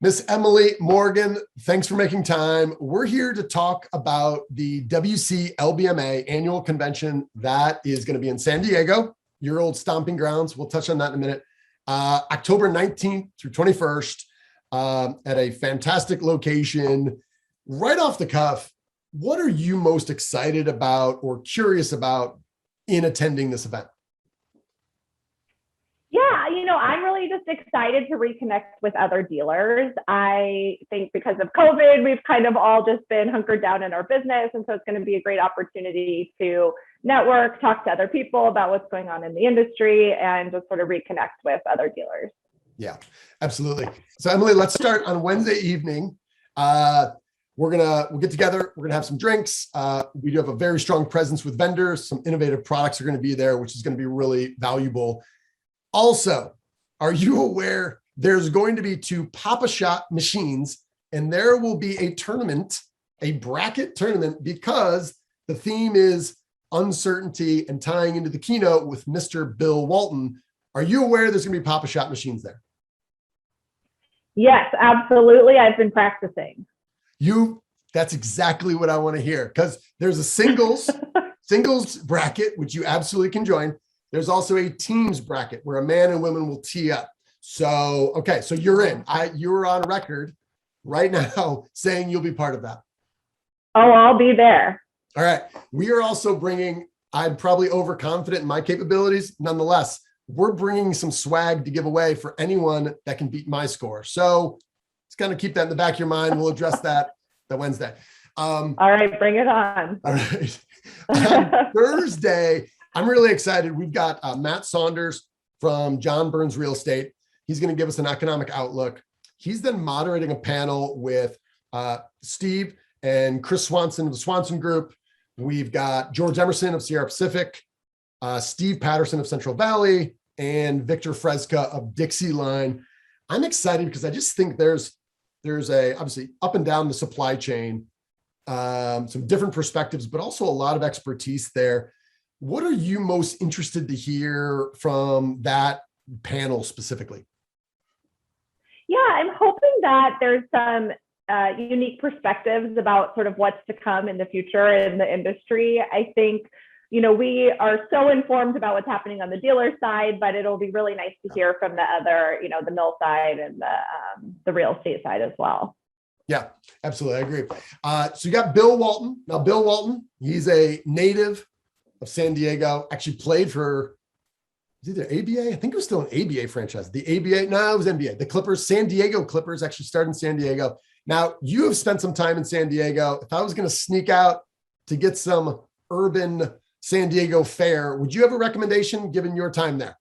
Miss Emily Morgan, thanks for making time. We're here to talk about the WCLBMA annual convention that is going to be in San Diego, your old stomping grounds. We'll touch on that in a minute. October 19th through 21st at a fantastic location. Right off the cuff, what are you most excited about or curious about in attending this event? I'm really just excited to reconnect with other dealers. I think because of COVID, we've kind of all just been hunkered down in our business. And so it's going to be a great opportunity to network, talk to other people about what's going on in the industry, and just sort of reconnect with other dealers. Yeah, absolutely. So Emily, let's start on Wednesday evening. We'll get together. We're gonna have some drinks. We do have a very strong presence with vendors. Some innovative products are going to be there, which is going to be really valuable. Also, are you aware there's going to be 2 Pop-A-Shot machines, and there will be a tournament, a bracket tournament, because the theme is uncertainty and tying into the keynote with Mr. Bill Walton. Are you aware there's going to be Pop-A-Shot machines there? Yes, absolutely. I've been practicing. That's exactly what I want to hear, because there's a singles bracket, which you absolutely can join. There's also a teams bracket where a man and women will tee up. So, okay, so you're in. You're on record right now saying you'll be part of that. Oh, I'll be there. All right. We are also bringing, I'm probably overconfident in my capabilities. Nonetheless, we're bringing some swag to give away for anyone that can beat my score. So it's kind of keep that in the back of your mind. We'll address that Wednesday. All right, bring it on. All right. On Thursday, I'm really excited. We've got Matt Saunders from John Burns Real Estate. He's going to give us an economic outlook. He's then moderating a panel with Steve and Chris Swanson of the Swanson Group. We've got George Emerson of Sierra Pacific, Steve Patterson of Central Valley, and Victor Fresca of Dixie Line. I'm excited because I just think there's obviously up and down the supply chain, some different perspectives, but also a lot of expertise there. What are you most interested to hear from that panel specifically? Yeah, I'm hoping that there's some unique perspectives about sort of what's to come in the future in the industry. I think, we are so informed about what's happening on the dealer side, but it'll be really nice to hear from the other, the mill side and the real estate side as well. Yeah, absolutely. I agree. So you got Bill Walton. Now, Bill Walton, he's a native of San Diego, actually played for, was either ABA? I think it was still an ABA franchise. The ABA, no, it was NBA. The Clippers, San Diego Clippers actually started in San Diego. Now, you have spent some time in San Diego. If I was going to sneak out to get some urban San Diego fare, would you have a recommendation given your time there?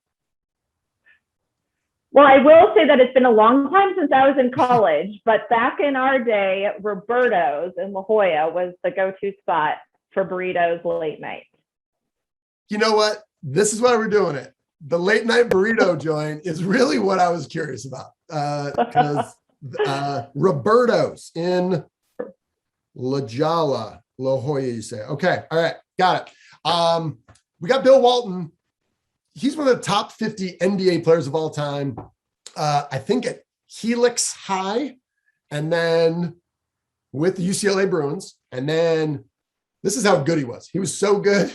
Well, I will say that it's been a long time since I was in college, but back in our day, Roberto's in La Jolla was the go-to spot for burritos late night. You know what? This is why we're doing it. The late night burrito joint is really what I was curious about, because Roberto's in La Jolla, La Jolla, you say. Okay. All right. Got it. We got Bill Walton. He's one of the top 50 NBA players of all time. I think at Helix High, and then with the UCLA Bruins. And then this is how good he was. He was so good.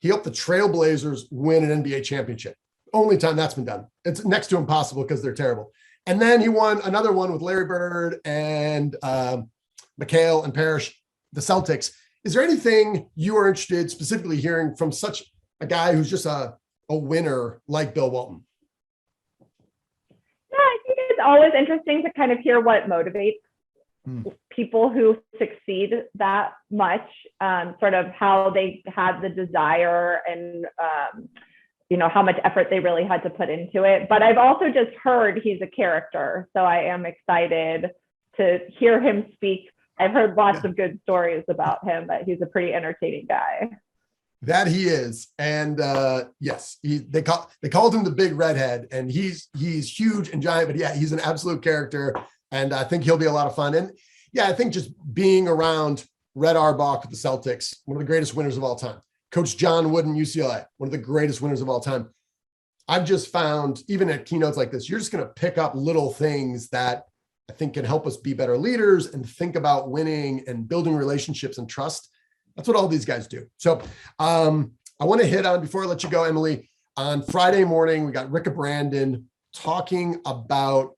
He helped the Trailblazers win an NBA championship. Only time that's been done. It's next to impossible because they're terrible. And then he won another one with Larry Bird and McHale and Parrish, the Celtics. Is there anything you are interested specifically hearing from such a guy who's just a winner like Bill Walton? Yeah, I think it's always interesting to kind of hear what motivates people who succeed that much, sort of how they had the desire and, how much effort they really had to put into it. But I've also just heard he's a character. So I am excited to hear him speak. I've heard lots of good stories about him, but he's a pretty entertaining guy. That he is. And yes, they called him the big redhead, and he's huge and giant, but yeah, he's an absolute character. And I think he'll be a lot of fun. And yeah, I think just being around Red Auerbach with the Celtics, one of the greatest winners of all time. Coach John Wooden, UCLA, one of the greatest winners of all time. I've just found, even at keynotes like this, you're just going to pick up little things that I think can help us be better leaders and think about winning and building relationships and trust. That's what all these guys do. So I want to hit on, before I let you go, Emily, on Friday morning, we got Ricka Brandon talking about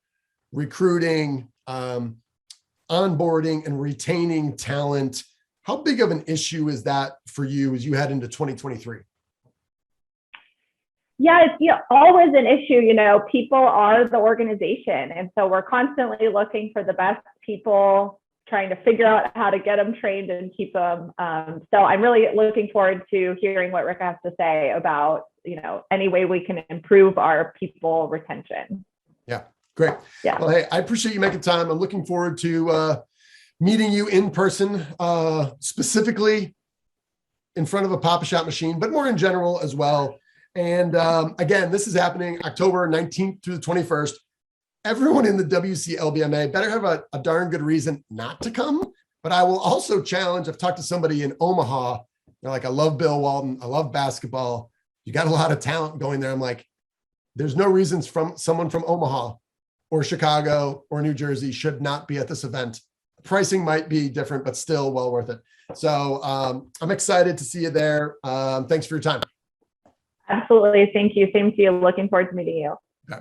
recruiting, onboarding and retaining talent. How big of an issue is that for you as you head into 2023? Yeah, it's always an issue. People are the organization. And so we're constantly looking for the best people, trying to figure out how to get them trained and keep them. So I'm really looking forward to hearing what Ricka has to say about, any way we can improve our people retention. Yeah, great. Yeah. Well, hey, I appreciate you making time. I'm looking forward to meeting you in person, specifically in front of a Pop-A-Shot machine, but more in general as well. And again, this is happening October 19th through the 21st. Everyone in the WCLBMA better have a darn good reason not to come. But I will also challenge, I've talked to somebody in Omaha. They're like, I love Bill Walton. I love basketball. You got a lot of talent going there. I'm like, there's no reasons from someone from Omaha or Chicago or New Jersey should not be at this event. Pricing might be different, but still well worth it. So I'm excited to see you there. Thanks for your time. Absolutely. Thank you. Same to you. Looking forward to meeting you. Okay.